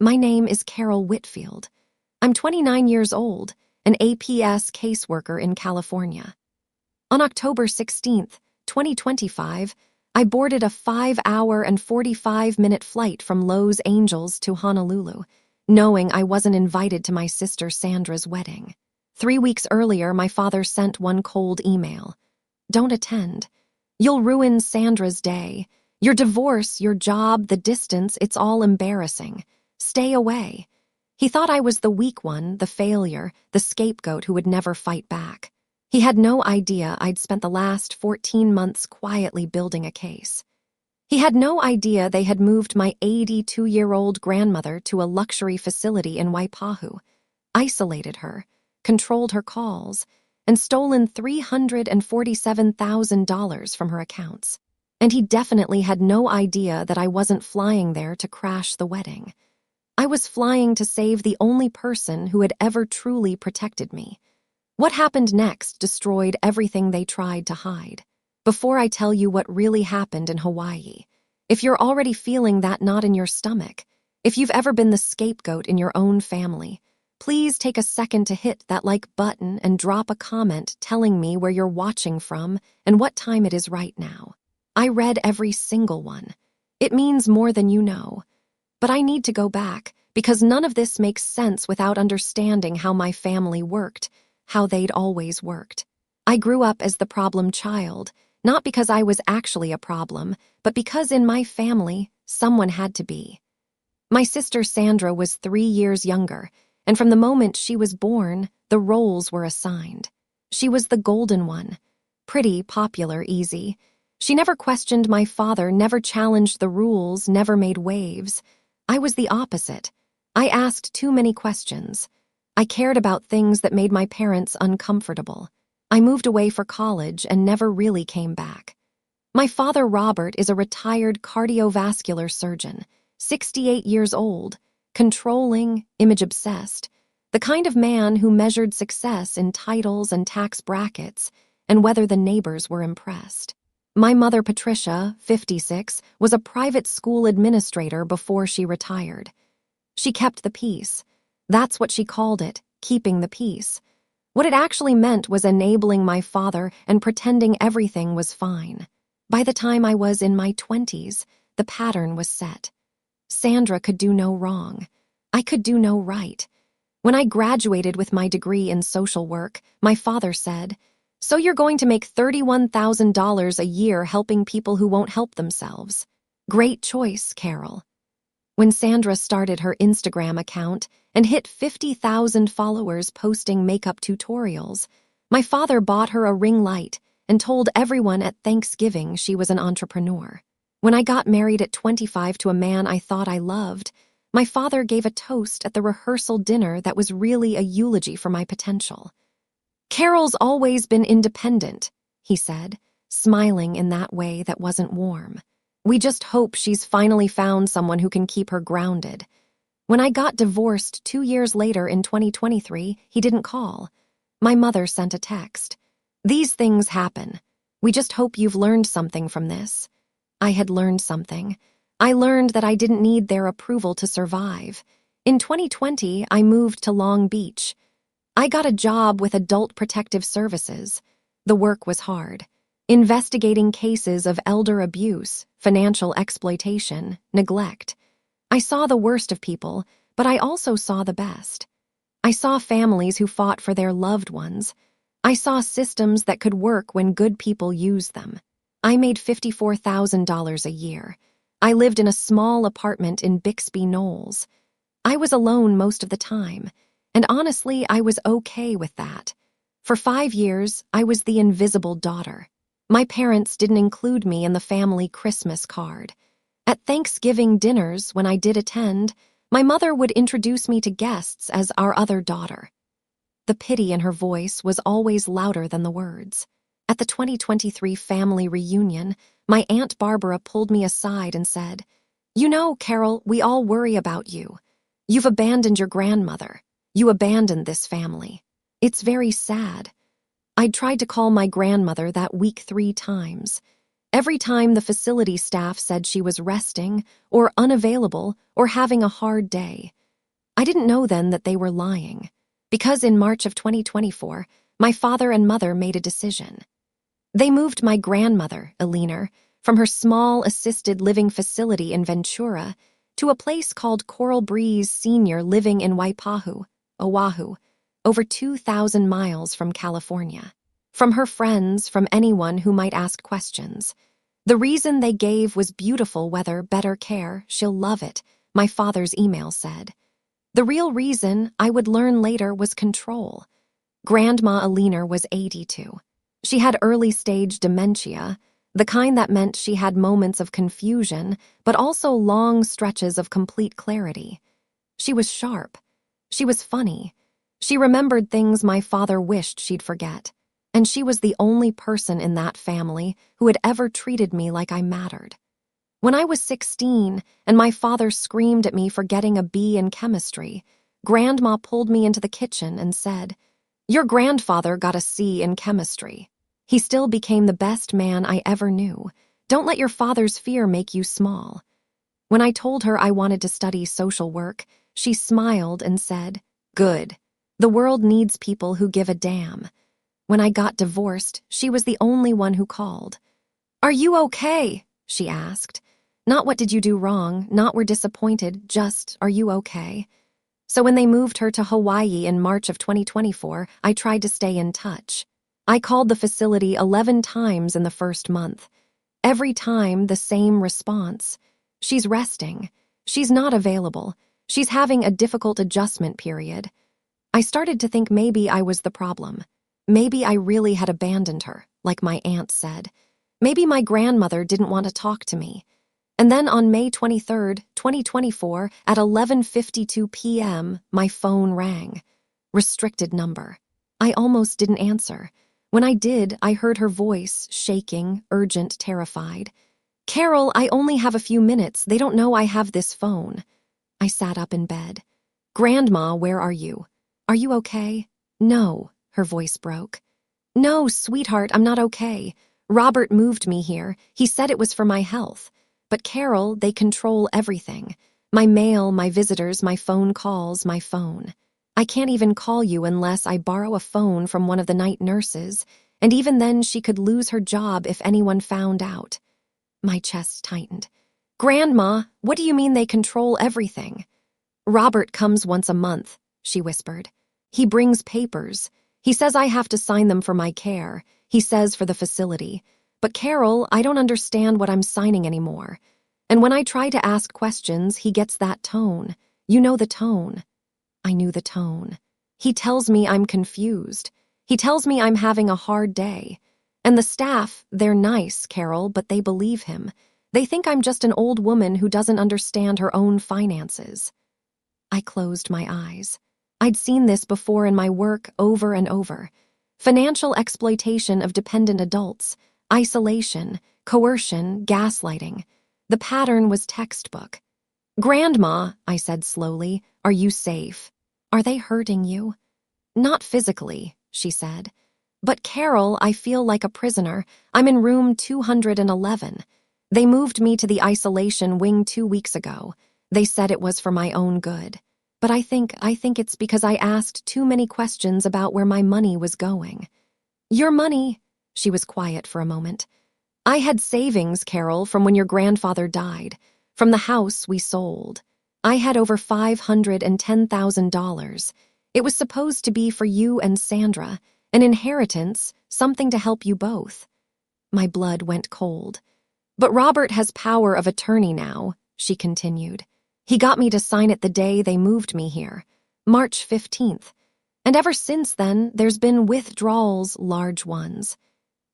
My name is Carol Whitfield. I'm 29 years old, an APS caseworker in California. On October 16th, 2025, I boarded a 5-hour and 45-minute flight from Los Angeles to Honolulu, knowing I wasn't invited to my sister Sandra's wedding. 3 weeks earlier, my father sent one cold email. Don't attend. You'll ruin Sandra's day. Your divorce, your job, the distance, it's all embarrassing. Stay away. He thought I was the weak one, the failure, the scapegoat who would never fight back. He had no idea I'd spent the last 14 months quietly building a case. He had no idea they had moved my 82-year-old grandmother to a luxury facility in Waipahu, isolated her, controlled her calls, and stolen $347,000 from her accounts. And he definitely had no idea that I wasn't flying there to crash the wedding. I was flying to save the only person who had ever truly protected me. What happened next destroyed everything they tried to hide. Before I tell you what really happened in Hawaii, if you're already feeling that knot in your stomach, if you've ever been the scapegoat in your own family, please take a second to hit that like button and drop a comment telling me where you're watching from and what time it is right now. I read every single one. It means more than you know. But I need to go back because none of this makes sense without understanding how my family worked, how they'd always worked. I grew up as the problem child, not because I was actually a problem, but because in my family, someone had to be. My sister Sandra was 3 years younger, and from the moment she was born, the roles were assigned. She was the golden one. Pretty, popular, easy. She never questioned my father, never challenged the rules, never made waves. I was the opposite. I asked too many questions. I cared about things that made my parents uncomfortable. I moved away for college and never really came back. My father, Robert, is a retired cardiovascular surgeon, 68 years old, controlling, image-obsessed, the kind of man who measured success in titles and tax brackets and whether the neighbors were impressed. My mother, Patricia, 56, was a private school administrator before she retired. She kept the peace. That's what she called it, keeping the peace. What it actually meant was enabling my father and pretending everything was fine. By the time I was in my 20s, the pattern was set. Sandra could do no wrong. I could do no right. When I graduated with my degree in social work, my father said, "So you're going to make $31,000 a year helping people who won't help themselves. Great choice, Carol." When Sandra started her Instagram account and hit 50,000 followers posting makeup tutorials, my father bought her a ring light and told everyone at Thanksgiving she was an entrepreneur. When I got married at 25 to a man I thought I loved, my father gave a toast at the rehearsal dinner that was really a eulogy for my potential. "Carol's always been independent," he said, smiling in that way that wasn't warm. "We just hope she's finally found someone who can keep her grounded." When I got divorced 2 years later in 2023, he didn't call. My mother sent a text. "These things happen. We just hope you've learned something from this." I had learned something. I learned that I didn't need their approval to survive. In 2020, I moved to Long Beach. I got a job with Adult Protective Services. The work was hard. Investigating cases of elder abuse, financial exploitation, neglect. I saw the worst of people, but I also saw the best. I saw families who fought for their loved ones. I saw systems that could work when good people used them. I made $54,000 a year. I lived in a small apartment in Bixby Knolls. I was alone most of the time. And honestly, I was okay with that. For 5 years, I was the invisible daughter. My parents didn't include me in the family Christmas card. At Thanksgiving dinners, when I did attend, my mother would introduce me to guests as our other daughter. The pity in her voice was always louder than the words. At the 2023 family reunion, my Aunt Barbara pulled me aside and said, "You know, Carol, we all worry about you. You've abandoned your grandmother. You abandoned this family. It's very sad." I'd tried to call my grandmother that week 3 times. Every time the facility staff said she was resting or unavailable or having a hard day. I didn't know then that they were lying, because in March of 2024, my father and mother made a decision. They moved my grandmother, Eleanor, from her small assisted living facility in Ventura to a place called Coral Breeze Senior Living in Waipahu, Oahu, over 2,000 miles from California. From her friends, from anyone who might ask questions. The reason they gave was beautiful weather, better care, she'll love it, my father's email said. The real reason, I would learn later, was control. Grandma Eleanor was 82. She had early-stage dementia, the kind that meant she had moments of confusion, but also long stretches of complete clarity. She was sharp. She was funny. She remembered things my father wished she'd forget. And she was the only person in that family who had ever treated me like I mattered. When I was 16 and my father screamed at me for getting a B in chemistry, Grandma pulled me into the kitchen and said, "Your grandfather got a C in chemistry. He still became the best man I ever knew. Don't let your father's fear make you small." When I told her I wanted to study social work, she smiled and said, "Good. The world needs people who give a damn." When I got divorced, she was the only one who called. "Are you okay?" she asked. Not what did you do wrong, not we're disappointed, just are you okay? So when they moved her to Hawaii in March of 2024, I tried to stay in touch. I called the facility 11 times in the first month. Every time, the same response. She's resting. She's not available. She's having a difficult adjustment period. I started to think maybe I was the problem. Maybe I really had abandoned her, like my aunt said. Maybe my grandmother didn't want to talk to me. And then on May 23rd, 2024, at 11:52 p.m., my phone rang. Restricted number. I almost didn't answer. When I did, I heard her voice, shaking, urgent, terrified. "Carol, I only have a few minutes. They don't know I have this phone." I sat up in bed. "Grandma, where are you? Are you okay?" "No," her voice broke. "No, sweetheart, I'm not okay. Robert moved me here. He said it was for my health. But Carol, they control everything. My mail, my visitors, my phone calls, my phone. I can't even call you unless I borrow a phone from one of the night nurses, and even then she could lose her job if anyone found out." My chest tightened. "Grandma, what do you mean they control everything?" "Robert comes once a month," she whispered. "He brings papers. He says I have to sign them for my care. He says for the facility. But Carol, I don't understand what I'm signing anymore. And when I try to ask questions, he gets that tone. You know the tone." I knew the tone. He tells me I'm confused. He tells me I'm having a hard day. And the staff, they're nice, Carol, but they believe him. They think I'm just an old woman who doesn't understand her own finances. I closed my eyes. I'd seen this before in my work over and over. Financial exploitation of dependent adults, isolation, coercion, gaslighting. The pattern was textbook. "Grandma," I said slowly, "are you safe? Are they hurting you?" "Not physically," she said. "But Carol, I feel like a prisoner. I'm in room 211. They moved me to the isolation wing 2 weeks ago. They said it was for my own good. But I think it's because I asked too many questions about where my money was going." "Your money?" She was quiet for a moment. "I had savings, Carol, from when your grandfather died, from the house we sold. I had over $510,000. It was supposed to be for you and Sandra, an inheritance, something to help you both." My blood went cold. "But Robert has power of attorney now," she continued. "He got me to sign it the day they moved me here, March 15th. And ever since then, there's been withdrawals, large ones.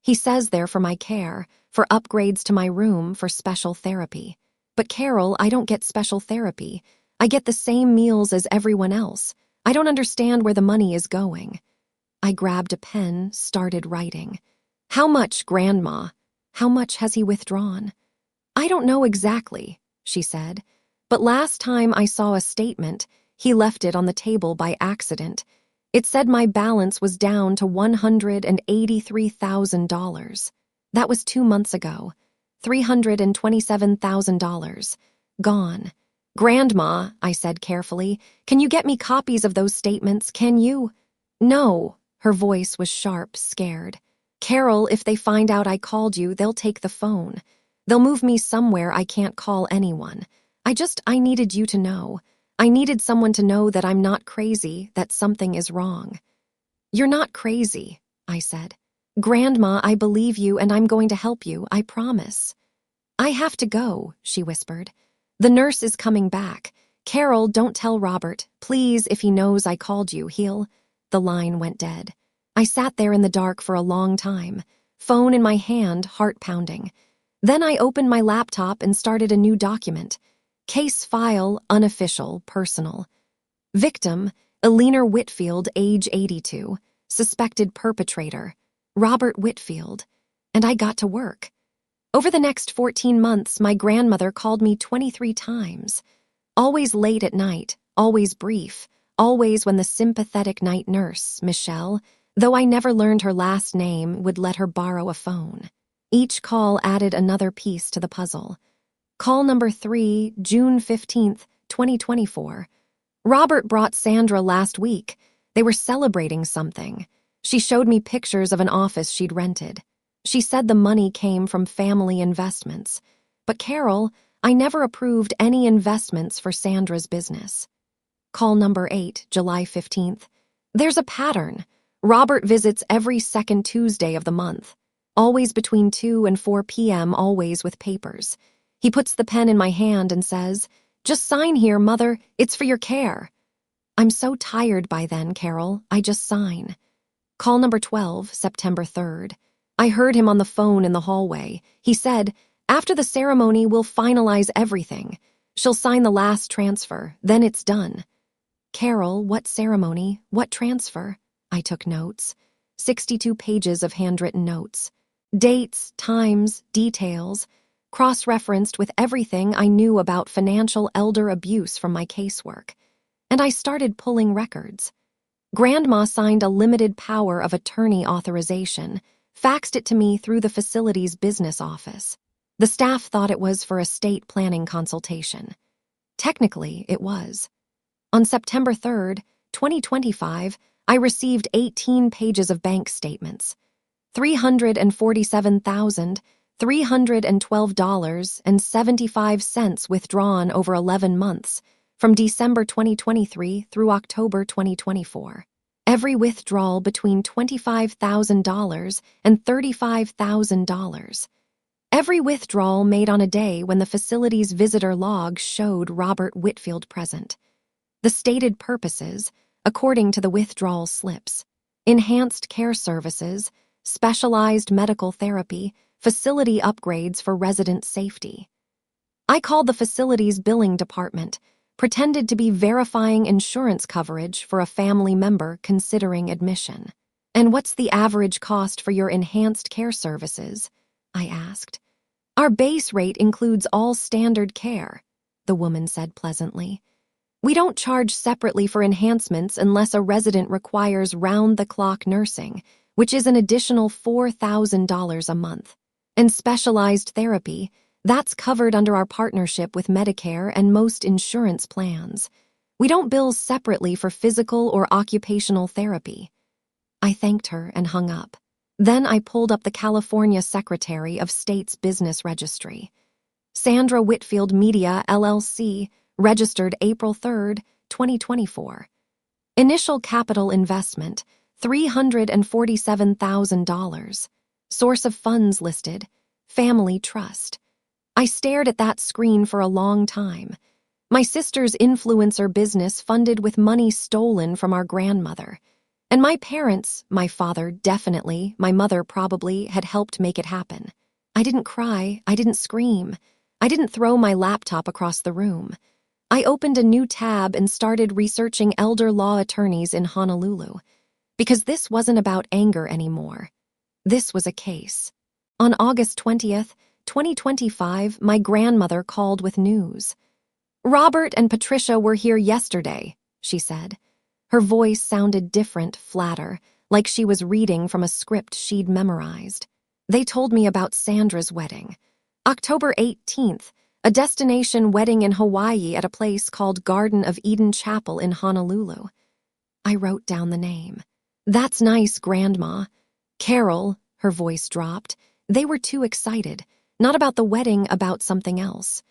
He says they're for my care, for upgrades to my room, for special therapy. But Carol, I don't get special therapy. I get the same meals as everyone else. I don't understand where the money is going." I grabbed a pen, started writing. "How much, Grandma? How much has he withdrawn?" "I don't know exactly," she said. "But last time I saw a statement, he left it on the table by accident. It said my balance was down to $183,000. That was 2 months ago. $327,000. Gone. Grandma, I said carefully, can you get me copies of those statements, can you? No. Her voice was sharp, scared. Carol, if they find out I called you, they'll take the phone. They'll move me somewhere I can't call anyone. I needed you to know. I needed someone to know that I'm not crazy, that something is wrong. You're not crazy, I said. Grandma, I believe you and I'm going to help you, I promise. I have to go, she whispered. The nurse is coming back. Carol, don't tell Robert. Please, if he knows I called you, he'll... The line went dead. I sat there in the dark for a long time, phone in my hand, heart pounding. Then I opened my laptop and started a new document. Case file, unofficial, personal. Victim, Eleanor Whitfield, age 82. Suspected perpetrator, Robert Whitfield. And I got to work. Over the next 14 months, my grandmother called me 23 times. Always late at night, always brief, always when the sympathetic night nurse, Michelle, though I never learned her last name, would let her borrow a phone. Each call added another piece to the puzzle. Call number 3, June 15th, 2024. Robert brought Sandra last week. They were celebrating something. She showed me pictures of an office she'd rented. She said the money came from family investments. But Carol, I never approved any investments for Sandra's business. Call number 8, July 15th. There's a pattern. Robert visits every second Tuesday of the month. Always between 2 and 4 p.m., always with papers. He puts the pen in my hand and says, "Just sign here, Mother. It's for your care." I'm so tired by then, Carol. I just sign. Call number 12, September 3rd. I heard him on the phone in the hallway. He said, "After the ceremony, we'll finalize everything. She'll sign the last transfer, then it's done." Carol, what ceremony? What transfer? I took notes. 62 pages of handwritten notes. Dates, times, details, cross-referenced with everything I knew about financial elder abuse from my casework. And I started pulling records. Grandma signed a limited power of attorney authorization, faxed it to me through the facility's business office. The staff thought it was for estate planning consultation. Technically, it was. On September 3rd, 2025, I received 18 pages of bank statements. $347,312.75 withdrawn over 11 months, from December 2023 through October 2024. Every withdrawal between $25,000 and $35,000. Every withdrawal made on a day when the facility's visitor log showed Robert Whitfield present. The stated purposes, according to the withdrawal slips: enhanced care services, specialized medical therapy, facility upgrades for resident safety. I called the facility's billing department, pretended to be verifying insurance coverage for a family member considering admission. "And what's the average cost for your enhanced care services?" I asked. "Our base rate includes all standard care," the woman said pleasantly. "We don't charge separately for enhancements unless a resident requires round-the-clock nursing, which is an additional $4,000 a month. And specialized therapy, that's covered under our partnership with Medicare and most insurance plans. We don't bill separately for physical or occupational therapy." I thanked her and hung up. Then I pulled up the California Secretary of State's Business Registry. Sandra Whitfield Media, LLC, registered April 3rd, 2024. Initial capital investment, $347,000. Source of funds listed, family trust. I stared at that screen for a long time. My sister's influencer business funded with money stolen from our grandmother. And my parents, my father definitely, my mother probably, had helped make it happen. I didn't cry, I didn't scream. I didn't throw my laptop across the room. I opened a new tab and started researching elder law attorneys in Honolulu. Because this wasn't about anger anymore. This was a case. On August 20th, 2025, my grandmother called with news. "Robert and Patricia were here yesterday," she said. Her voice sounded different, flatter, like she was reading from a script she'd memorized. "They told me about Sandra's wedding. October 18th, a destination wedding in Hawaii at a place called Garden of Eden Chapel in Honolulu. I wrote down the name. That's nice, Grandma. Carol, her voice dropped. They were too excited. Not about the wedding, about something else.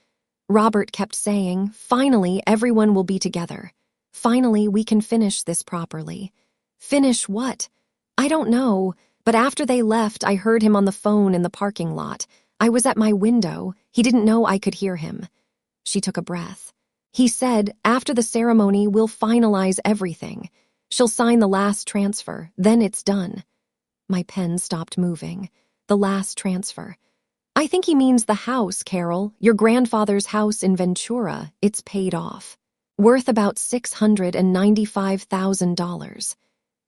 Robert kept saying, finally, everyone will be together. Finally, we can finish this properly. Finish what? I don't know, but after they left, I heard him on the phone in the parking lot. I was at my window. He didn't know I could hear him. She took a breath. He said, after the ceremony, we'll finalize everything. She'll sign the last transfer, then it's done. My pen stopped moving. The last transfer. I think he means the house, Carol, your grandfather's house in Ventura. It's paid off. Worth about $695,000.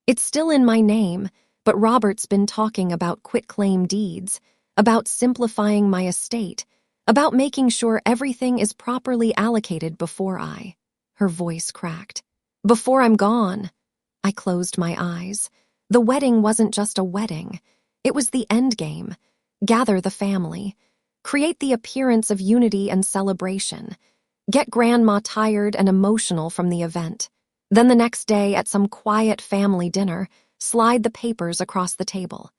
It's still in my name, but Robert's been talking about quitclaim deeds, about simplifying my estate, about making sure everything is properly allocated before Her voice cracked. Before I'm gone. I closed my eyes. The wedding wasn't just a wedding. It was the end game. Gather the family. Create the appearance of unity and celebration. Get Grandma tired and emotional from the event. Then the next day at some quiet family dinner, slide the papers across the table.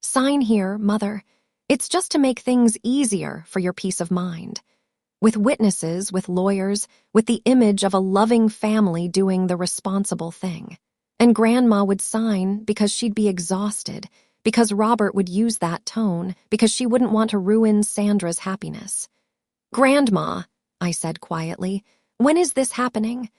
Sign here, Mother. It's just to make things easier for your peace of mind. With witnesses, with lawyers, with the image of a loving family doing the responsible thing. And Grandma would sign because she'd be exhausted, because Robert would use that tone, because she wouldn't want to ruin Sandra's happiness. Grandma, I said quietly, when is this happening?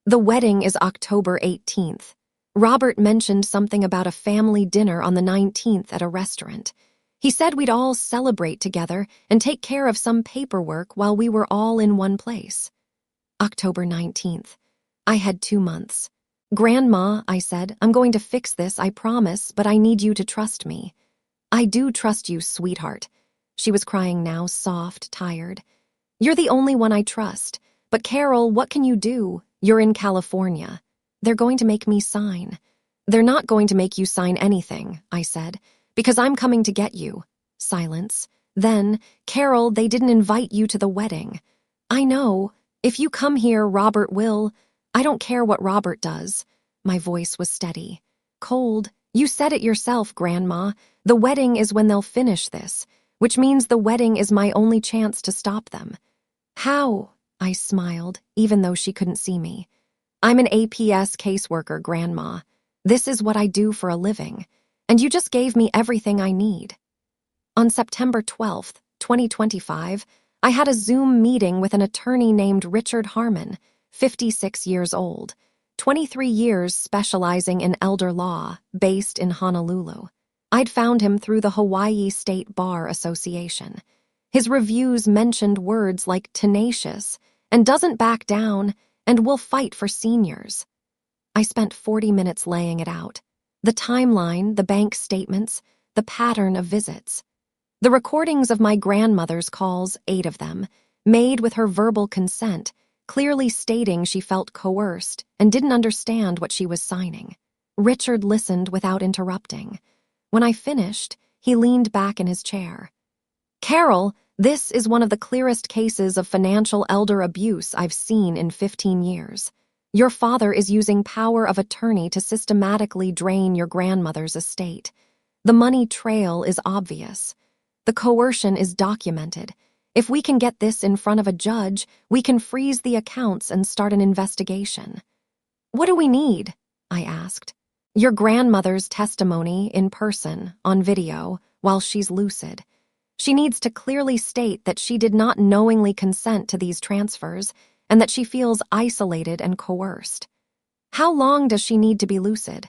The wedding is October 18th. Robert mentioned something about a family dinner on the 19th at a restaurant. He said we'd all celebrate together and take care of some paperwork while we were all in one place. October 19th. I had 2 months. Grandma, I said, I'm going to fix this, I promise, but I need you to trust me. I do trust you, sweetheart. She was crying now, soft, tired. You're the only one I trust. But Carol, what can you do? You're in California. They're going to make me sign. They're not going to make you sign anything, I said, because I'm coming to get you. Silence. Then, Carol, they didn't invite you to the wedding. I know. If you come here, Robert will. I don't care what Robert does. My voice was steady. Cold. You said it yourself, Grandma. The wedding is when they'll finish this, which means the wedding is my only chance to stop them. How? I smiled, even though she couldn't see me. I'm an APS caseworker, Grandma. This is what I do for a living. And you just gave me everything I need. On September 12th, 2025, I had a Zoom meeting with an attorney named Richard Harmon, 56 years old, 23 years specializing in elder law, based in Honolulu. I'd found him through the Hawaii State Bar Association. His reviews mentioned words like tenacious and doesn't back down and will fight for seniors. I spent 40 minutes laying it out. The timeline, the bank statements, the pattern of visits. The recordings of my grandmother's calls, 8 of them, made with her verbal consent, clearly stating she felt coerced and didn't understand what she was signing. Richard listened without interrupting. When I finished, he leaned back in his chair. Carol, this is one of the clearest cases of financial elder abuse I've seen in 15 years. Your father is using power of attorney to systematically drain your grandmother's estate. The money trail is obvious. The coercion is documented. If we can get this in front of a judge, we can freeze the accounts and start an investigation. What do we need? I asked. Your grandmother's testimony in person, on video, while she's lucid. She needs to clearly state that she did not knowingly consent to these transfers and that she feels isolated and coerced. How long does she need to be lucid?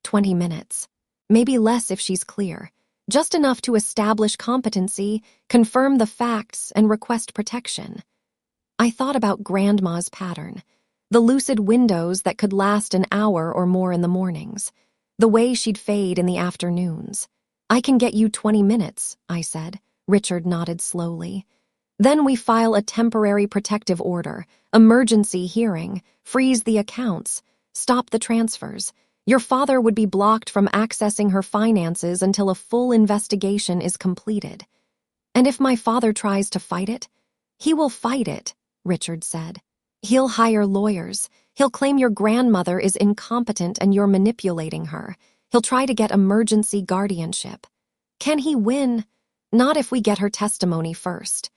20 minutes. Maybe less if she's clear. Just enough to establish competency, confirm the facts, and request protection. I thought about Grandma's pattern. The lucid windows that could last an hour or more in the mornings. The way she'd fade in the afternoons. I can get you 20 minutes, I said. Richard nodded slowly. Then we file a temporary protective order, emergency hearing, freeze the accounts, stop the transfers. Your father would be blocked from accessing her finances until a full investigation is completed. And if my father tries to fight it, he will fight it, Richard said. He'll hire lawyers. He'll claim your grandmother is incompetent and you're manipulating her. He'll try to get emergency guardianship. Can he win? Not if we get her testimony first.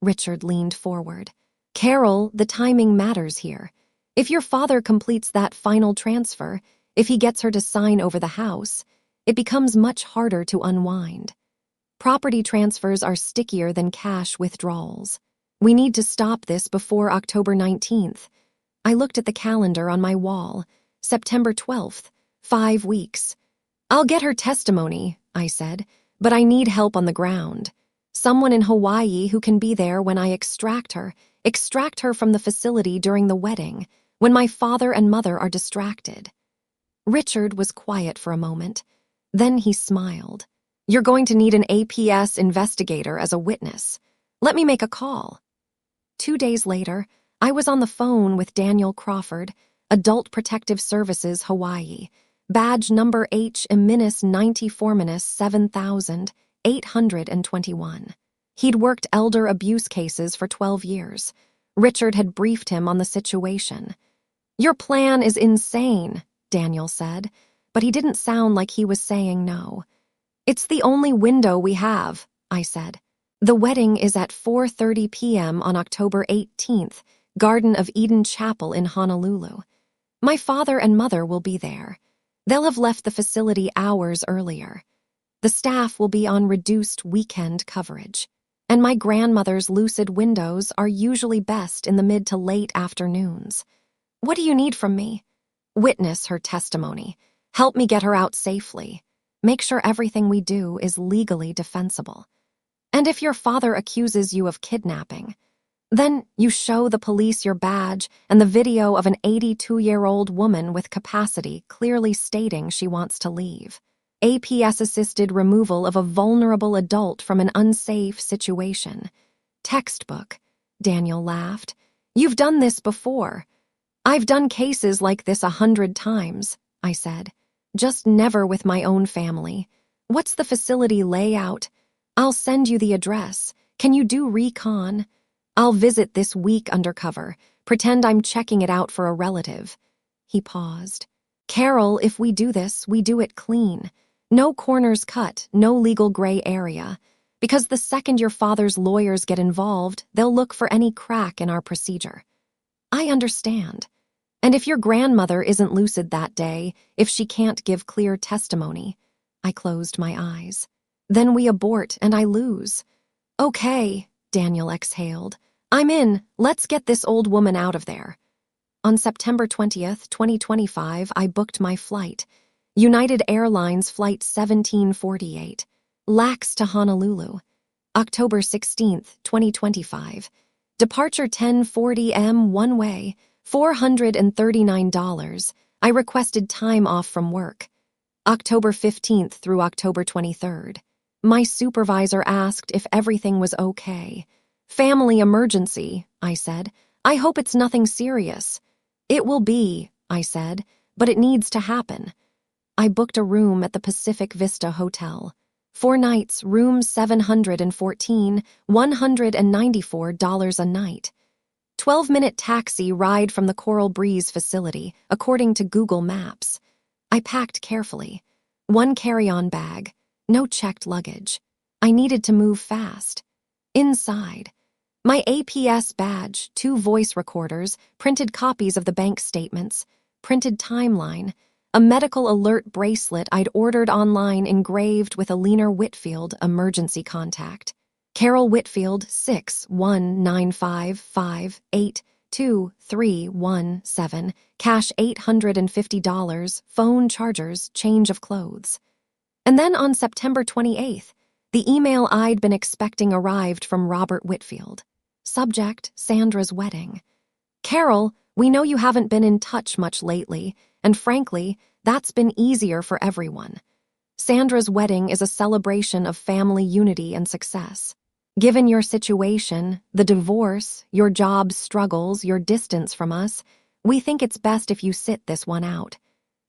Richard leaned forward. Carol, the timing matters here. If your father completes that final transfer, if he gets her to sign over the house, it becomes much harder to unwind. Property transfers are stickier than cash withdrawals. We need to stop this before October 19th. I looked at the calendar on my wall. September 12th, 5 weeks. I'll get her testimony, I said, but I need help on the ground. Someone in Hawaii who can be there when I extract her from the facility during the wedding, when my father and mother are distracted. Richard was quiet for a moment. Then he smiled. You're going to need an APS investigator as a witness. Let me make a call. 2 days later, I was on the phone with Daniel Crawford, Adult Protective Services, Hawaii, badge number H-7471. He'd worked elder abuse cases for 12 years. Richard had briefed him on the situation. Your plan is insane, Daniel said, but he didn't sound like he was saying no. It's the only window we have, I said. The wedding is at 4:30 p.m. on October 18th, Garden of Eden Chapel in Honolulu. My father and mother will be there. They'll have left the facility hours earlier. The staff will be on reduced weekend coverage. And my grandmother's lucid windows are usually best in the mid to late afternoons. What do you need from me? Witness her testimony. Help me get her out safely. Make sure everything we do is legally defensible. And if your father accuses you of kidnapping, then you show the police your badge and the video of an 82-year-old woman with capacity clearly stating she wants to leave. APS-assisted removal of a vulnerable adult from an unsafe situation. Textbook, Daniel laughed. You've done this before. I've done cases like this 100 times, I said. Just never with my own family. What's the facility layout? I'll send you the address. Can you do recon? I'll visit this week undercover. Pretend I'm checking it out for a relative. He paused. Carol, if we do this, we do it clean. No corners cut, no legal gray area. Because the second your father's lawyers get involved, they'll look for any crack in our procedure. I understand. And if your grandmother isn't lucid that day, if she can't give clear testimony, I closed my eyes. Then we abort and I lose. Okay, Daniel exhaled. I'm in. Let's get this old woman out of there. On September 20th, 2025, I booked my flight. United Airlines Flight 1748. LAX to Honolulu. October 16th, 2025. Departure 10:40 m one way. $439. I requested time off from work. October 15th through October 23rd. My supervisor asked if everything was okay. Family emergency, I said. I hope it's nothing serious. It will be, I said, but it needs to happen. I booked a room at the Pacific Vista Hotel. 4 nights, room 714, $194 a night. 12-minute taxi ride from the Coral Breeze facility, according to Google Maps. I packed carefully. 1 carry-on bag, no checked luggage. I needed to move fast. Inside, my APS badge, 2 voice recorders, printed copies of the bank statements, printed timeline, a medical alert bracelet I'd ordered online engraved with a Leaner Whitfield emergency contact. Carol Whitfield, 61955822317, cash $850, phone chargers, change of clothes. And then on September 28th, the email I'd been expecting arrived from Robert Whitfield. Subject, Sandra's wedding. Carol, we know you haven't been in touch much lately, and frankly, that's been easier for everyone. Sandra's wedding is a celebration of family unity and success. Given your situation, the divorce, your job struggles, your distance from us, we think it's best if you sit this one out.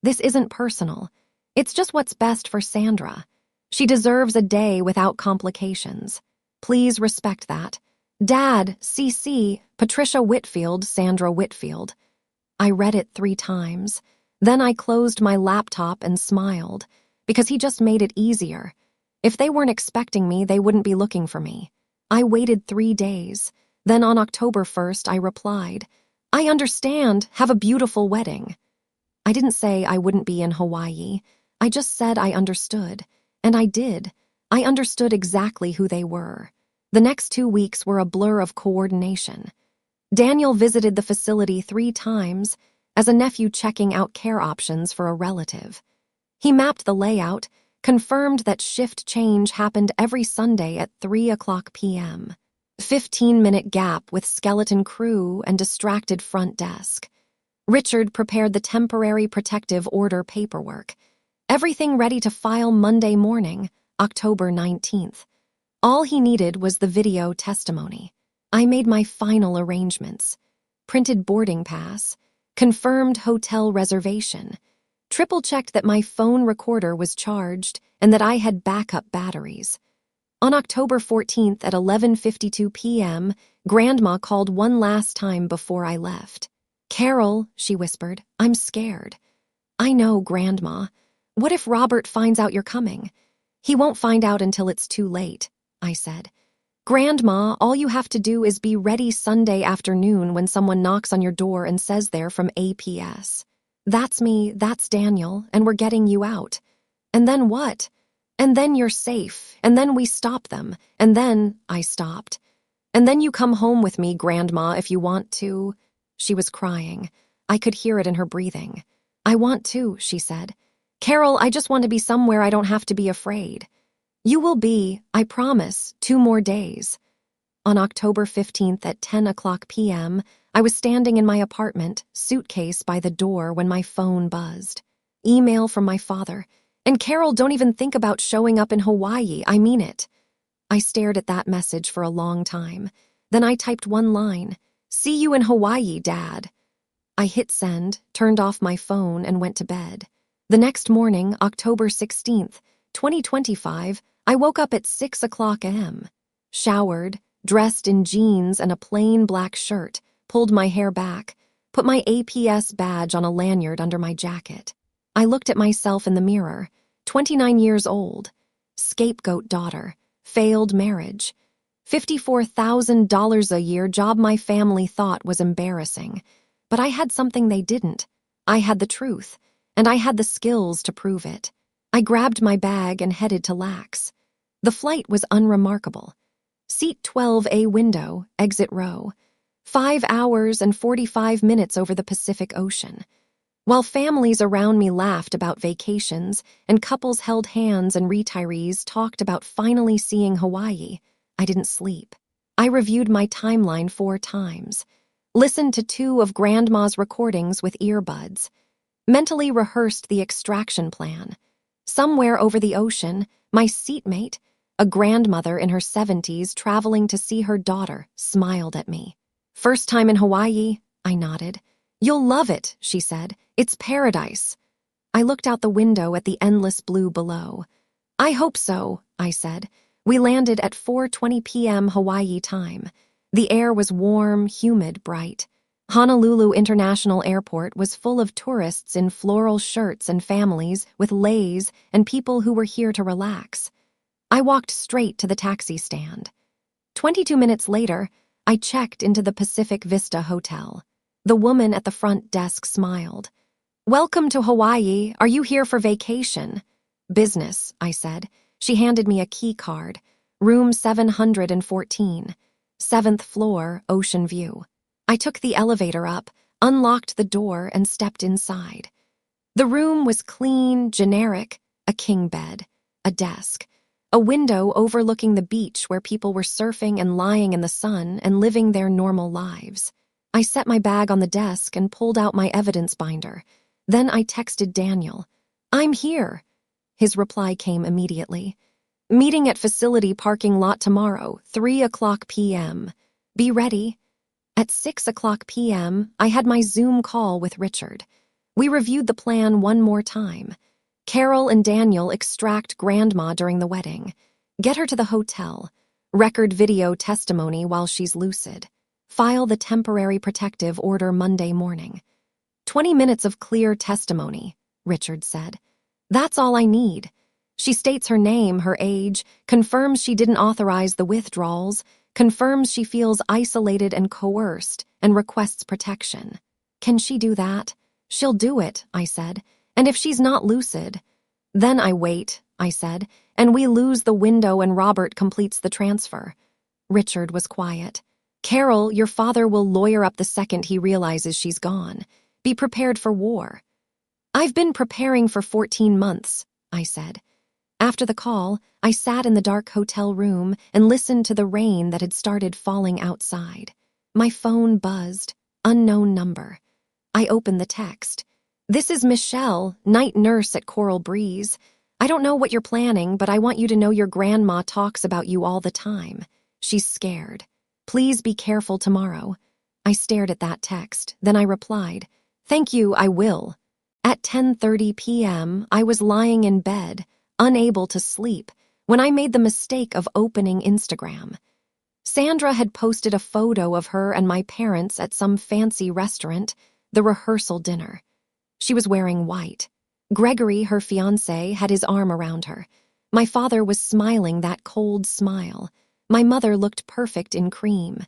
This isn't personal. It's just what's best for Sandra. She deserves a day without complications. Please respect that. Dad, CC, Patricia Whitfield, Sandra Whitfield. I read it 3 times. Then I closed my laptop and smiled, because he just made it easier. If they weren't expecting me, they wouldn't be looking for me. I waited 3 days. Then on October 1st, I replied, I understand, have a beautiful wedding. I didn't say I wouldn't be in Hawaii. I just said I understood. And I did. I understood exactly who they were. The next 2 weeks were a blur of coordination. Daniel visited the facility 3 times, as a nephew checking out care options for a relative. He mapped the layout, confirmed that shift change happened every Sunday at 3:00 p.m. 15-minute gap with skeleton crew and distracted front desk. Richard prepared the temporary protective order paperwork. Everything ready to file Monday morning, October 19th. All he needed was the video testimony. I made my final arrangements. Printed boarding pass, confirmed hotel reservation, triple-checked that my phone recorder was charged and that I had backup batteries. On October 14th at 11:52 p.m., Grandma called one last time before I left. Carol, she whispered, I'm scared. I know, Grandma. What if Robert finds out you're coming? He won't find out until it's too late, I said. Grandma, all you have to do is be ready Sunday afternoon when someone knocks on your door and says they're from APS. That's me, that's Daniel, and we're getting you out. And then what? And then you're safe, and then we stop them, and then I stopped. And then you come home with me, Grandma, if you want to. She was crying. I could hear it in her breathing. I want to, she said. Carol, I just want to be somewhere I don't have to be afraid. You will be, I promise, 2 more days. On October 15th at 10:00 p.m., I was standing in my apartment, suitcase by the door, when my phone buzzed. Email from my father. And Carol, don't even think about showing up in Hawaii, I mean it. I stared at that message for a long time. Then I typed one line, See you in Hawaii, Dad. I hit send, turned off my phone, and went to bed. The next morning, October 16th, 2025, I woke up at 6:00 a.m. Showered, dressed in jeans and a plain black shirt, pulled my hair back, put my APS badge on a lanyard under my jacket. I looked at myself in the mirror, 29 years old, scapegoat daughter, failed marriage, $54,000 a year job my family thought was embarrassing. But I had something they didn't. I had the truth, and I had the skills to prove it. I grabbed my bag and headed to Lax. The flight was unremarkable. Seat 12A window, exit row. 5 hours and 45 minutes over the Pacific Ocean. While families around me laughed about vacations and couples held hands and retirees talked about finally seeing Hawaii, I didn't sleep. I reviewed my timeline 4 times, listened to 2 of Grandma's recordings with earbuds, mentally rehearsed the extraction plan. Somewhere over the ocean, my seatmate, a grandmother in her 70s traveling to see her daughter, smiled at me. First time in Hawaii? I nodded. You'll love it, she said. It's paradise. I looked out the window at the endless blue below. I hope so, I said. We landed at 4:20 p.m. Hawaii time. The air was warm, humid, bright. Honolulu International Airport was full of tourists in floral shirts and families with leis and people who were here to relax. I walked straight to the taxi stand. 22 minutes later, I checked into the Pacific Vista Hotel. The woman at the front desk smiled. Welcome to Hawaii. Are you here for vacation? Business, I said. She handed me a key card. Room 714. 7th floor, ocean view. I took the elevator up, unlocked the door, and stepped inside. The room was clean, generic, a king bed, a desk, a window overlooking the beach where people were surfing and lying in the sun and living their normal lives. I set my bag on the desk and pulled out my evidence binder. Then I texted Daniel. I'm here. His reply came immediately. Meeting at facility parking lot tomorrow, 3:00 p.m. Be ready. At 6:00 p.m., I had my Zoom call with Richard. We reviewed the plan one more time. Carol and Daniel extract Grandma during the wedding. Get her to the hotel. Record video testimony while she's lucid. File the temporary protective order Monday morning. 20 minutes of clear testimony, Richard said. That's all I need. She states her name, her age, confirms she didn't authorize the withdrawals, confirms she feels isolated and coerced, and requests protection. Can she do that? She'll do it, I said. And if she's not lucid, then I wait, I said, and we lose the window and Robert completes the transfer. Richard was quiet. Carol, your father will lawyer up the second he realizes she's gone. Be prepared for war. I've been preparing for 14 months, I said. After the call, I sat in the dark hotel room and listened to the rain that had started falling outside. My phone buzzed. Unknown number. I opened the text. This is Michelle, night nurse at Coral Breeze. I don't know what you're planning, but I want you to know your grandma talks about you all the time. She's scared. Please be careful tomorrow. I stared at that text. Then I replied, Thank you, I will. At 10:30 p.m., I was lying in bed, unable to sleep, when I made the mistake of opening Instagram. Sandra had posted a photo of her and my parents at some fancy restaurant, the rehearsal dinner. She was wearing white. Gregory, her fiancé, had his arm around her. My father was smiling that cold smile. My mother looked perfect in cream.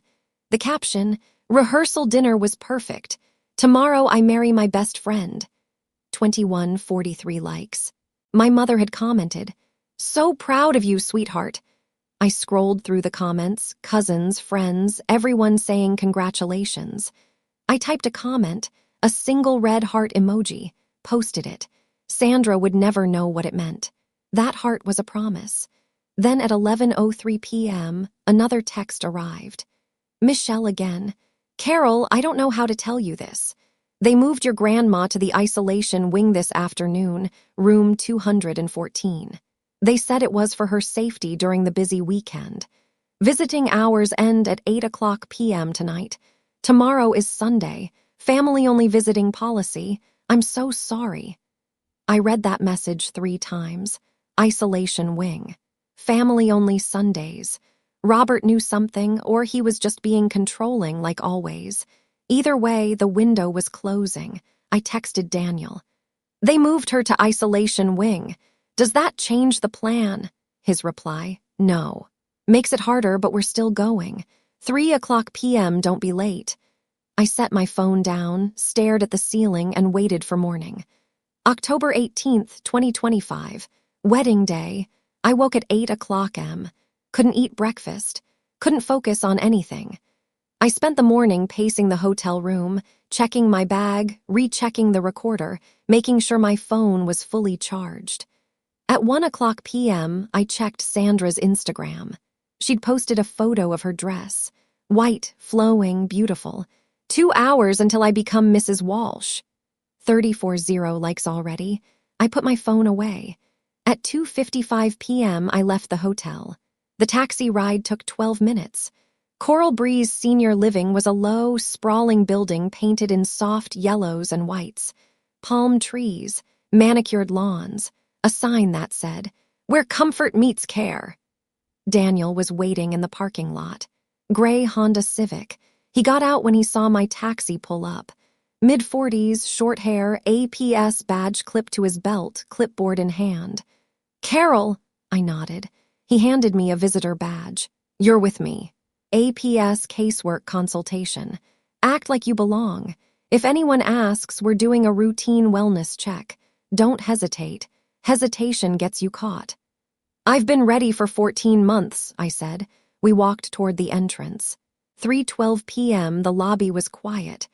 The caption, Rehearsal dinner was perfect. Tomorrow I marry my best friend. 2143 likes. My mother had commented, So proud of you, sweetheart. I scrolled through the comments, cousins, friends, everyone saying congratulations. I typed a comment, a single red heart emoji, posted it. Sandra would never know what it meant. That heart was a promise. Then at 11:03 p.m., another text arrived. Michelle again. Carol, I don't know how to tell you this. They moved your grandma to the isolation wing this afternoon, room 214. They said it was for her safety during the busy weekend. Visiting hours end at 8:00 p.m. tonight. Tomorrow is Sunday. Family-only visiting policy. I'm so sorry. I read that message 3 times. Isolation wing. Family-only Sundays. Robert knew something, or he was just being controlling like always. Either way, the window was closing. I texted Daniel. They moved her to isolation wing. Does that change the plan? His reply, no. Makes it harder, but we're still going. 3:00 p.m., don't be late. I set my phone down, stared at the ceiling, and waited for morning. October 18th, 2025. Wedding day. I woke at 8:00 am. Couldn't eat breakfast. Couldn't focus on anything. I spent the morning pacing the hotel room, checking my bag, rechecking the recorder, making sure my phone was fully charged. At 1:00 p.m., I checked Sandra's Instagram. She'd posted a photo of her dress. White, flowing, beautiful. 2 hours until I become Mrs. Walsh. 340 likes already. I put my phone away. At 2:55 p.m., I left the hotel. The taxi ride took 12 minutes. Coral Breeze Senior Living was a low, sprawling building painted in soft yellows and whites. Palm trees, manicured lawns, a sign that said, Where comfort meets care. Daniel was waiting in the parking lot. Gray Honda Civic. He got out when he saw my taxi pull up. Mid-40s, short hair, APS badge clipped to his belt, clipboard in hand. Carol, I nodded. He handed me a visitor badge. You're with me. APS casework consultation. Act like you belong. If anyone asks, we're doing a routine wellness check. Don't hesitate. Hesitation gets you caught. I've been ready for 14 months, I said. We walked toward the entrance. 3:12 p.m., the lobby was quiet.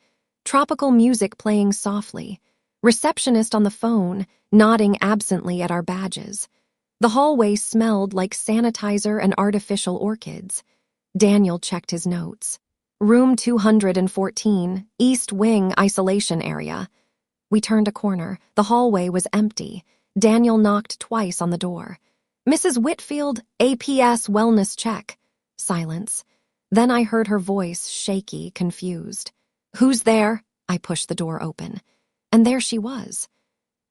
Tropical music playing softly. Receptionist on the phone, nodding absently at our badges. The hallway smelled like sanitizer and artificial orchids. Daniel checked his notes. Room 214, East Wing isolation area. We turned a corner. The hallway was empty. Daniel knocked twice on the door. Mrs. Whitfield, APS wellness check. Silence. Then I heard her voice, shaky, confused. Who's there? I pushed the door open. And there she was.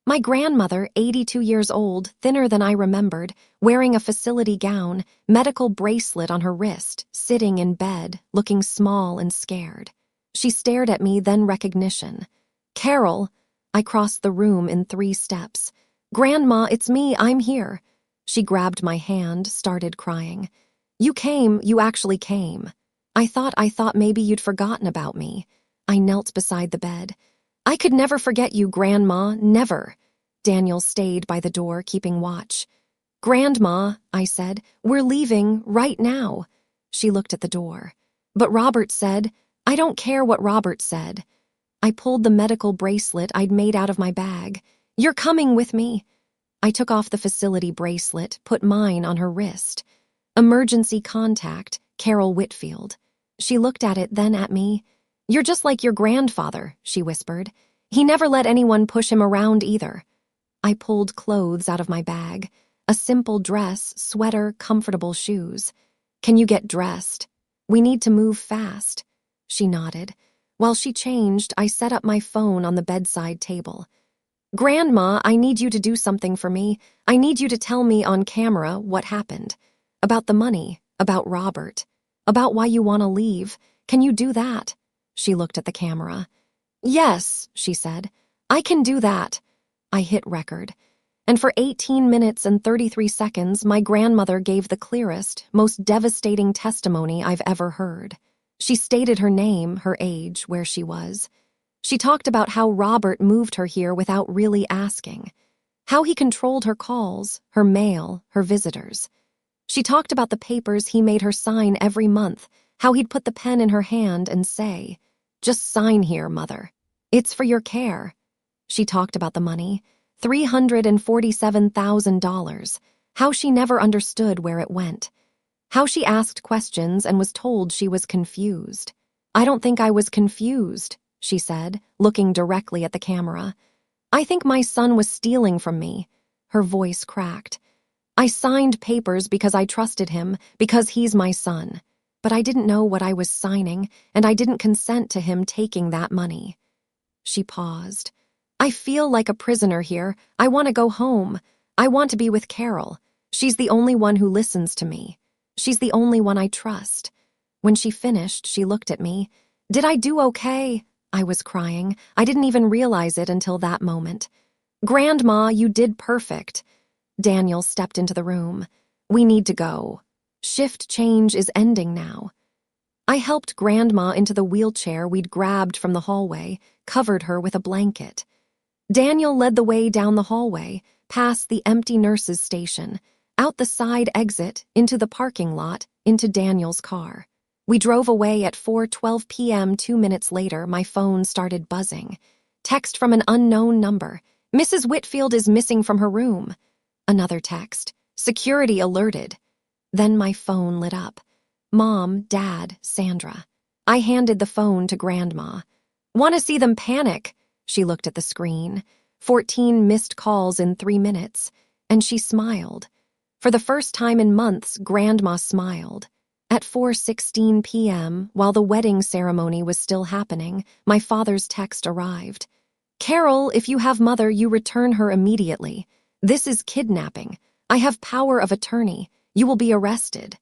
My grandmother, 82 years old, thinner than I remembered, wearing a facility gown, medical bracelet on her wrist, sitting in bed, looking small and scared. She stared at me, then recognition. "Carol!" I crossed the room in 3 steps. "Grandma, it's me, I'm here." She grabbed my hand, started crying. You actually came. I thought maybe you'd forgotten about me." I knelt beside the bed. "I could never forget you, Grandma, never." Daniel stayed by the door, keeping watch. "Grandma," I said, "we're leaving right now." She looked at the door. "But Robert said—" "I don't care what Robert said." I pulled the medical bracelet I'd made out of my bag. "You're coming with me." I took off the facility bracelet, put mine on her wrist. "Emergency contact, Carol Whitfield." She looked at it, then at me. "You're just like your grandfather," she whispered. "He never let anyone push him around either." I pulled clothes out of my bag. A simple dress, sweater, comfortable shoes. "Can you get dressed? We need to move fast." She nodded. While she changed, I set up my phone on the bedside table. "Grandma, I need you to do something for me. I need you to tell me on camera what happened. About the money, about Robert, about why you want to leave. Can you do that?" She looked at the camera. "Yes," she said. "I can do that." I hit record. And for 18 minutes and 33 seconds, my grandmother gave the clearest, most devastating testimony I've ever heard. She stated her name, her age, where she was. She talked about how Robert moved her here without really asking, how he controlled her calls, her mail, her visitors. She talked about the papers he made her sign every month, how he'd put the pen in her hand and say, "Just sign here, Mother. It's for your care." She talked about the money, $347,000, how she never understood where it went, how she asked questions and was told she was confused. "I don't think I was confused," she said, looking directly at the camera. "I think my son was stealing from me." Her voice cracked. "I signed papers because I trusted him, because he's my son. But I didn't know what I was signing, and I didn't consent to him taking that money." She paused. "I feel like a prisoner here. I want to go home. I want to be with Carol. She's the only one who listens to me. She's the only one I trust." When she finished, she looked at me. "Did I do okay?" I was crying. I didn't even realize it until that moment. "Grandma, you did perfect." Daniel stepped into the room. "We need to go. Shift change is ending now." I helped Grandma into the wheelchair we'd grabbed from the hallway, covered her with a blanket. Daniel led the way down the hallway, past the empty nurses' station, out the side exit, into the parking lot, into Daniel's car. We drove away at 4:12 p.m. 2 minutes later. My phone started buzzing. Text from an unknown number. "Mrs. Whitfield is missing from her room." Another text. "Security alerted." Then my phone lit up. Mom, Dad, Sandra. I handed the phone to Grandma. "Want to see them panic?" She looked at the screen. 14 missed calls in 3 minutes. And she smiled. For the first time in months, Grandma smiled. At 4:16 p.m., while the wedding ceremony was still happening, my father's text arrived. "Carol, if you have Mother, you return her immediately. This is kidnapping. I have power of attorney. You will be arrested."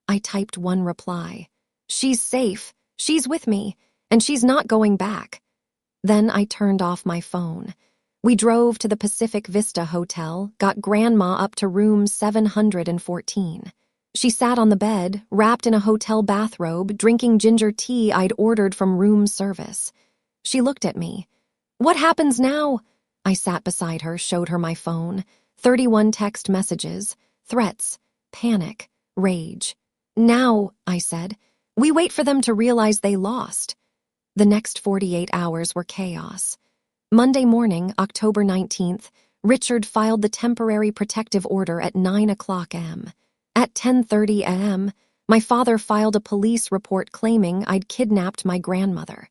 I typed one reply. "She's safe. She's with me. And she's not going back." Then I turned off my phone. We drove to the Pacific Vista Hotel, got Grandma up to room 714. She sat on the bed, wrapped in a hotel bathrobe, drinking ginger tea I'd ordered from room service. She looked at me. "What happens now?" I sat beside her, showed her my phone. 31 text messages, threats, panic, rage. "Now," I said, "we wait for them to realize they lost." The next 48 hours were chaos. Monday morning, October 19th, Richard filed the temporary protective order at 9 o'clock a.m. At 10:30 a.m., my father filed a police report claiming I'd kidnapped my grandmother.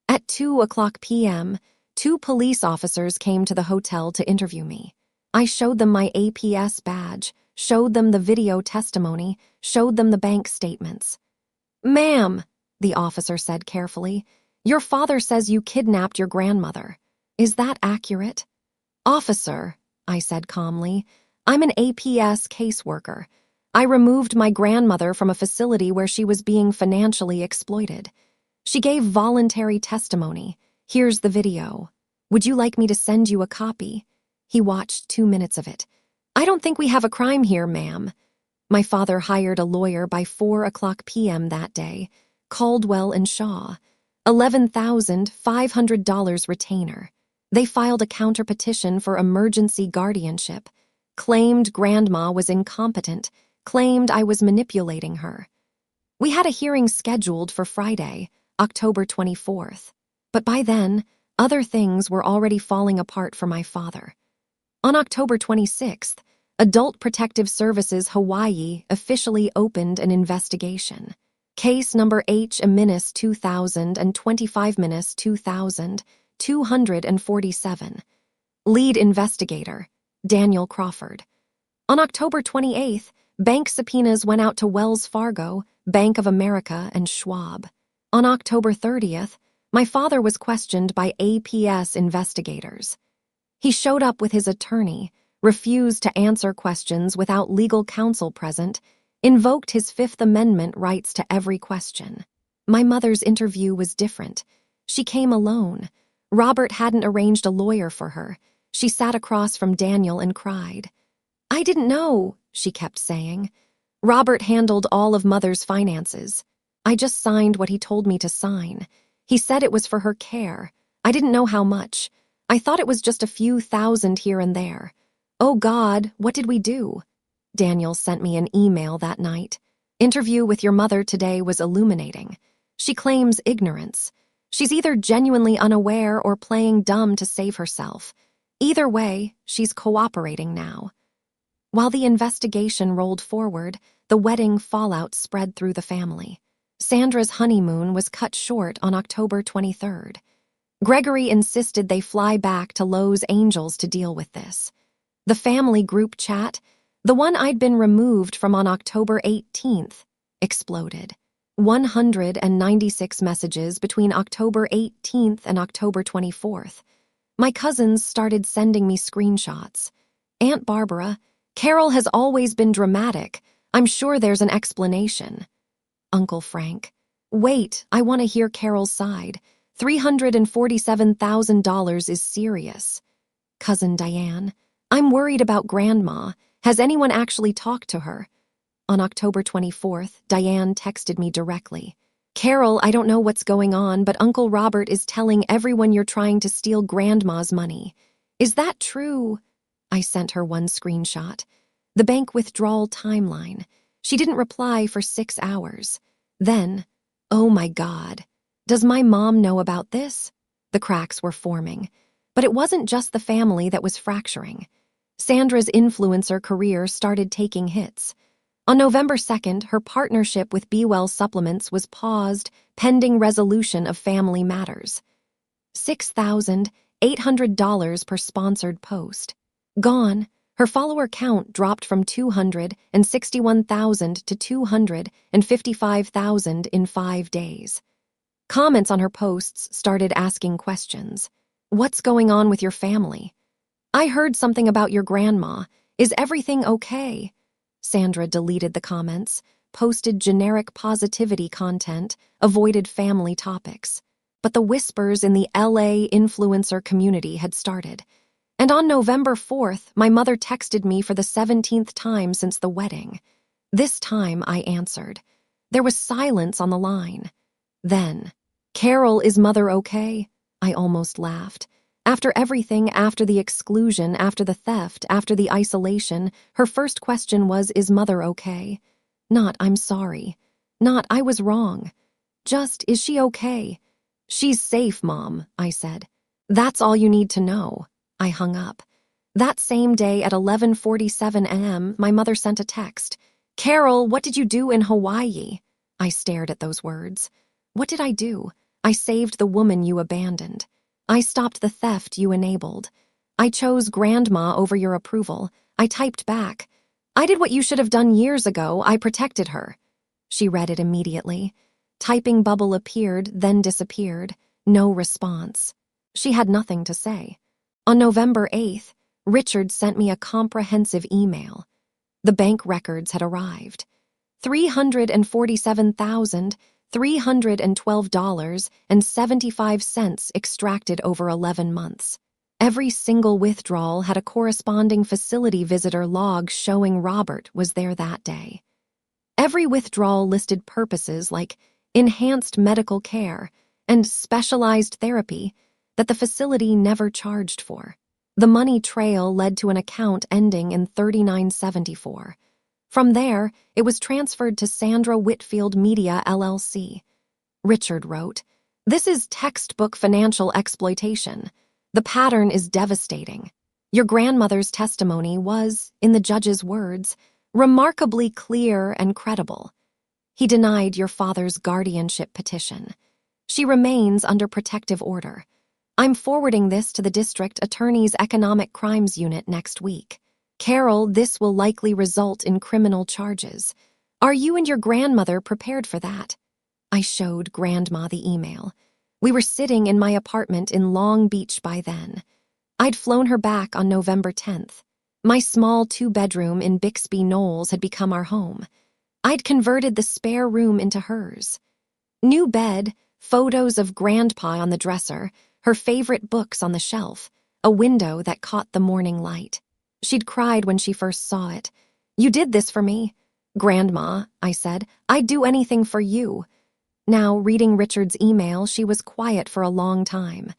At 2 o'clock p.m., 2 police officers came to the hotel to interview me. I showed them my APS badge, showed them the video testimony, showed them the bank statements. "Ma'am," the officer said carefully, "your father says you kidnapped your grandmother. Is that accurate?" "Officer," I said calmly, "I'm an APS caseworker. I removed my grandmother from a facility where she was being financially exploited. She gave voluntary testimony. Here's the video. Would you like me to send you a copy?" He watched 2 minutes of it. "I don't think we have a crime here, ma'am." My father hired a lawyer by 4:00 p.m. that day, Caldwell and Shaw, $11,500 retainer. They filed a counterpetition for emergency guardianship, claimed Grandma was incompetent, claimed I was manipulating her. We had a hearing scheduled for Friday, October 24th, but by then, other things were already falling apart for my father. On October 26th, Adult Protective Services Hawaii officially opened an investigation. Case number H-2000 and 25-2000, 247. Lead investigator, Daniel Crawford. On October 28th, bank subpoenas went out to Wells Fargo, Bank of America, and Schwab. On October 30th, my father was questioned by APS investigators. He showed up with his attorney, refused to answer questions without legal counsel present, invoked his Fifth Amendment rights to every question. My mother's interview was different. She came alone. Robert hadn't arranged a lawyer for her. She sat across from Daniel and cried. "I didn't know," she kept saying. "Robert handled all of Mother's finances. I just signed what he told me to sign. He said it was for her care. I didn't know how much. I thought it was just a few thousand here and there. Oh God, what did we do?" Daniel sent me an email that night. "Interview with your mother today was illuminating. She claims ignorance. She's either genuinely unaware or playing dumb to save herself. Either way, she's cooperating now." While the investigation rolled forward, the wedding fallout spread through the family. Sandra's honeymoon was cut short on October 23rd. Gregory insisted they fly back to Los Angeles to deal with this. The family group chat, the one I'd been removed from on October 18th, exploded. 196 messages between October 18th and October 24th. My cousins started sending me screenshots. "Aunt Barbara, Carol has always been dramatic. I'm sure there's an explanation." Uncle Frank, "Wait, I want to hear Carol's side. $347,000 is serious." Cousin Diane, "I'm worried about Grandma. Has anyone actually talked to her?" On October 24th, Diane texted me directly. "Carol, I don't know what's going on, but Uncle Robert is telling everyone you're trying to steal Grandma's money. Is that true?" I sent her one screenshot. The bank withdrawal timeline. She didn't reply for 6 hours. Then, oh my God, does my mom know about this? The cracks were forming. But it wasn't just the family that was fracturing. Sandra's influencer career started taking hits. On November 2nd, her partnership with Be Well Supplements was paused pending resolution of family matters. $6,800 per sponsored post. Gone. Her follower count dropped from 261,000 to 255,000 in 5 days. Comments on her posts started asking questions. "What's going on with your family? I heard something about your grandma. Is everything okay?" Sandra deleted the comments, posted generic positivity content, avoided family topics. But the whispers in the LA influencer community had started. And on November 4th, my mother texted me for the 17th time since the wedding. This time I answered. There was silence on the line. Then, "Carol, is Mother okay?" I almost laughed. After everything, after the exclusion, after the theft, after the isolation, her first question was, "Is Mother okay?" Not, "I'm sorry." Not, "I was wrong." Just, "Is she okay?" "She's safe, Mom," I said. "That's all you need to know." I hung up. That same day at 11:47 a.m., my mother sent a text. "Carol, what did you do in Hawaii?" I stared at those words. What did I do? I saved the woman you abandoned. I stopped the theft you enabled. I chose Grandma over your approval. I typed back. "I did what you should have done years ago. I protected her." She read it immediately. Typing bubble appeared, then disappeared. No response. She had nothing to say. On November 8th, Richard sent me a comprehensive email. The bank records had arrived. $347,312.75 extracted over 11 months. Every single withdrawal had a corresponding facility visitor log showing Robert was there that day. Every withdrawal listed purposes like enhanced medical care and specialized therapy that the facility never charged for. The money trail led to an account ending in 3974. From there, it was transferred to Sandra Whitfield Media, LLC. Richard wrote, "This is textbook financial exploitation. The pattern is devastating. Your grandmother's testimony was, in the judge's words, remarkably clear and credible. He denied your father's guardianship petition. She remains under protective order. I'm forwarding this to the district attorney's economic crimes unit next week. Carol, this will likely result in criminal charges. Are you and your grandmother prepared for that?" I showed Grandma the email. We were sitting in my apartment in Long Beach by then. I'd flown her back on November 10th. My small 2-bedroom in Bixby Knolls had become our home. I'd converted the spare room into hers. New bed, photos of Grandpa on the dresser, her favorite books on the shelf, a window that caught the morning light. She'd cried when she first saw it. "You did this for me." "Grandma," I said, "I'd do anything for you." Now, reading Richard's email, she was quiet for a long time.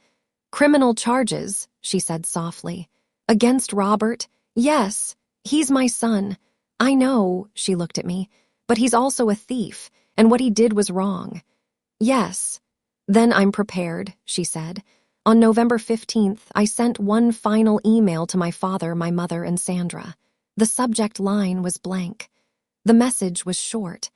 "Criminal charges," she said softly. "Against Robert? Yes, he's my son. I know," she looked at me, "but he's also a thief, and what he did was wrong." "Yes." "Then I'm prepared," she said. On November 15th, I sent one final email to my father, my mother, and Sandra. The subject line was blank. The message was short.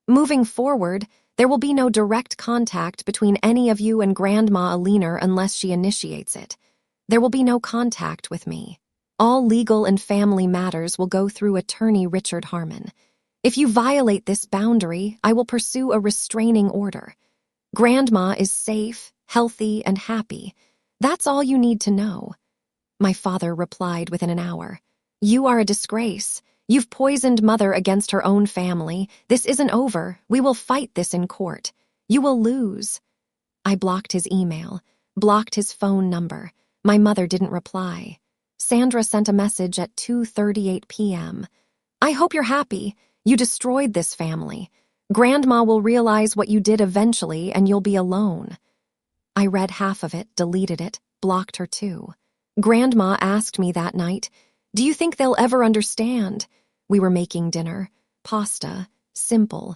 "Moving forward, there will be no direct contact between any of you and Grandma Alina unless she initiates it. There will be no contact with me. All legal and family matters will go through attorney Richard Harmon. If you violate this boundary, I will pursue a restraining order. Grandma is safe, healthy, and happy. That's all you need to know." My father replied within an hour. "You are a disgrace. You've poisoned Mother against her own family. This isn't over. We will fight this in court. You will lose." I blocked his email, blocked his phone number. My mother didn't reply. Sandra sent a message at 2:38 p.m. "I hope you're happy. You destroyed this family. Grandma will realize what you did eventually, and you'll be alone." I read half of it, deleted it, blocked her too. Grandma asked me that night, "Do you think they'll ever understand?" We were making dinner. Pasta. Simple.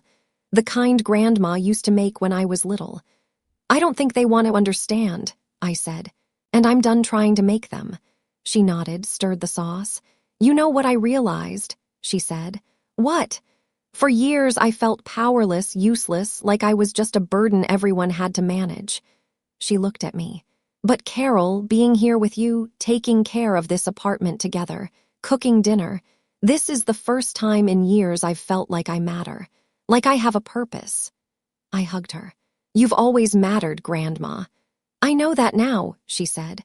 The kind Grandma used to make when I was little. "I don't think they want to understand," I said. "And I'm done trying to make them." She nodded, stirred the sauce. "You know what I realized," she said. "What?" "For years I felt powerless, useless, like I was just a burden everyone had to manage." She looked at me. "But Carol, being here with you, taking care of this apartment together, cooking dinner, this is the first time in years I've felt like I matter, like I have a purpose." I hugged her. "You've always mattered, Grandma." "I know that now," she said.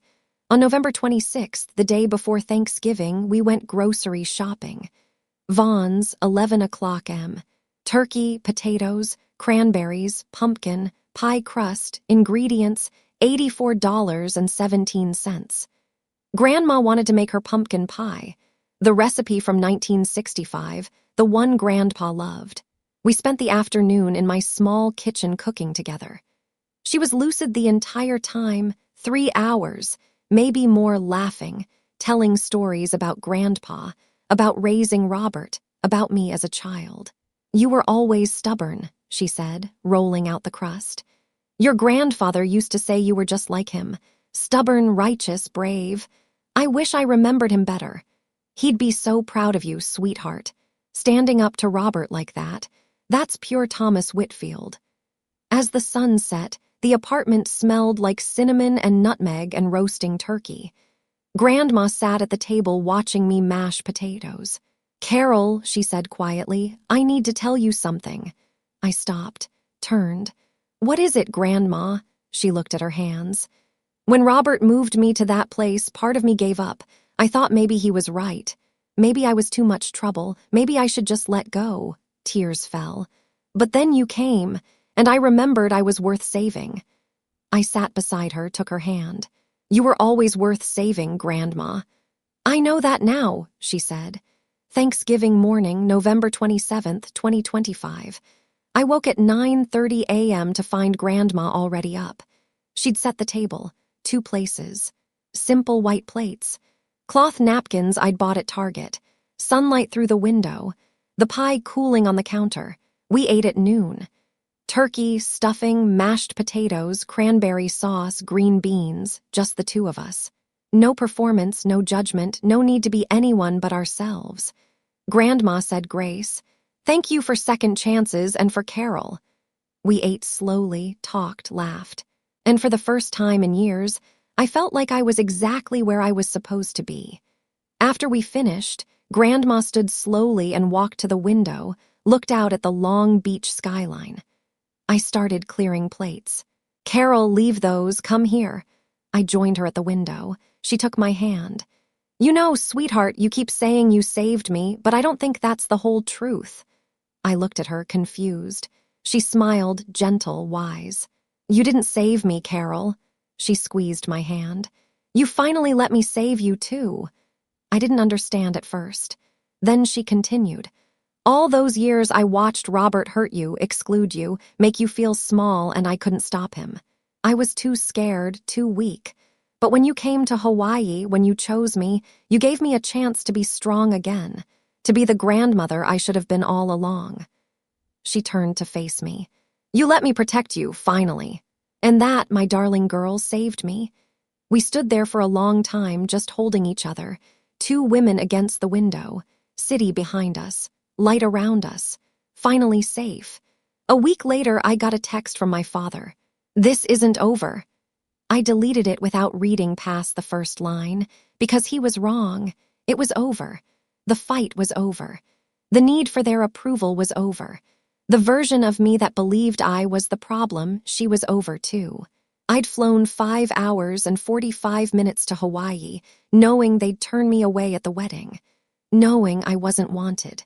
On November 26th, the day before Thanksgiving, we went grocery shopping. Vaughn's, 11 o'clock m. Turkey, potatoes, cranberries, pumpkin, pie crust, ingredients, $84.17. Grandma wanted to make her pumpkin pie, the recipe from 1965, the one Grandpa loved. We spent the afternoon in my small kitchen cooking together. She was lucid the entire time, 3 hours, maybe more, laughing, telling stories about Grandpa, about raising Robert, about me as a child. "You were always stubborn," she said, rolling out the crust. "Your grandfather used to say you were just like him, stubborn, righteous, brave. I wish I remembered him better. He'd be so proud of you, sweetheart. Standing up to Robert like that, that's pure Thomas Whitfield." As the sun set, the apartment smelled like cinnamon and nutmeg and roasting turkey. Grandma sat at the table watching me mash potatoes. "Carol," she said quietly, "I need to tell you something." I stopped, turned. "What is it, Grandma?" She looked at her hands. "When Robert moved me to that place, part of me gave up. I thought maybe he was right. Maybe I was too much trouble. Maybe I should just let go. Tears fell. But then you came, and I remembered I was worth saving. I sat beside her, took her hand. You were always worth saving, Grandma. I know that now, she said. Thanksgiving morning, November 27th, 2025. I woke at 9:30 a.m. to find Grandma already up. She'd set the table, 2 places. Simple white plates. Cloth napkins I'd bought at Target. Sunlight through the window. The pie cooling on the counter. We ate at noon. Turkey, stuffing, mashed potatoes, cranberry sauce, green beans, just the 2 of us. No performance, no judgment, no need to be anyone but ourselves. Grandma said grace. Thank you for second chances and for Carol. We ate slowly, talked, laughed. And for the first time in years, I felt like I was exactly where I was supposed to be. After we finished, Grandma stood slowly and walked to the window, looked out at the long beach skyline. I started clearing plates. Carol, leave those, come here. I joined her at the window. She took my hand. You know, sweetheart, you keep saying you saved me, but I don't think that's the whole truth. I looked at her, confused. She smiled, gentle, wise. You didn't save me, Carol. She squeezed my hand. You finally let me save you, too. I didn't understand at first. Then she continued. All those years I watched Robert hurt you, exclude you, make you feel small, and I couldn't stop him. I was too scared, too weak. But when you came to Hawaii, when you chose me, you gave me a chance to be strong again, to be the grandmother I should have been all along. She turned to face me. You let me protect you, finally. And that, my darling girl, saved me. We stood there for a long time, just holding each other, 2 women against the window, city behind us, light around us, finally safe. A week later, I got a text from my father. This isn't over. I deleted it without reading past the first line, because he was wrong. It was over. The fight was over. The need for their approval was over. The version of me that believed I was the problem, she was over too. I'd flown 5 hours and 45 minutes to Hawaii, knowing they'd turn me away at the wedding, knowing I wasn't wanted,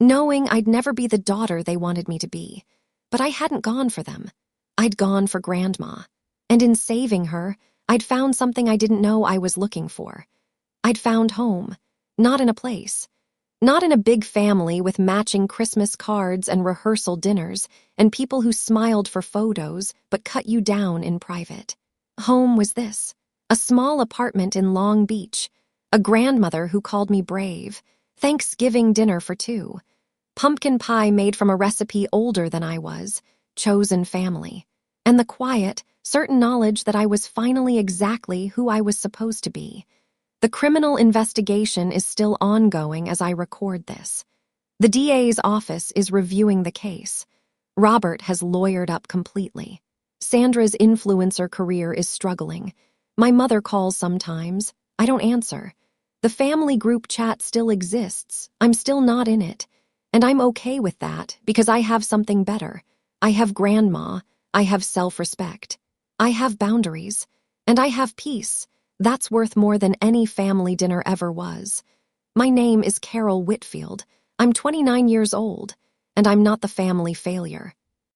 knowing I'd never be the daughter they wanted me to be. But I hadn't gone for them. I'd gone for Grandma. And in saving her, I'd found something I didn't know I was looking for. I'd found home, not in a place, not in a big family with matching Christmas cards and rehearsal dinners and people who smiled for photos but cut you down in private. Home was this, a small apartment in Long Beach, a grandmother who called me brave, Thanksgiving dinner for 2, pumpkin pie made from a recipe older than I was, chosen family, and the quiet, certain knowledge that I was finally exactly who I was supposed to be. The criminal investigation is still ongoing as I record this. The DA's office is reviewing the case. Robert has lawyered up completely. Sandra's influencer career is struggling. My mother calls sometimes. I don't answer. The family group chat still exists. I'm still not in it. And I'm okay with that because I have something better. I have Grandma. I have self-respect. I have boundaries. And I have peace. That's worth more than any family dinner ever was. My name is Carol Whitfield. I'm 29 years old, and I'm not the family failure.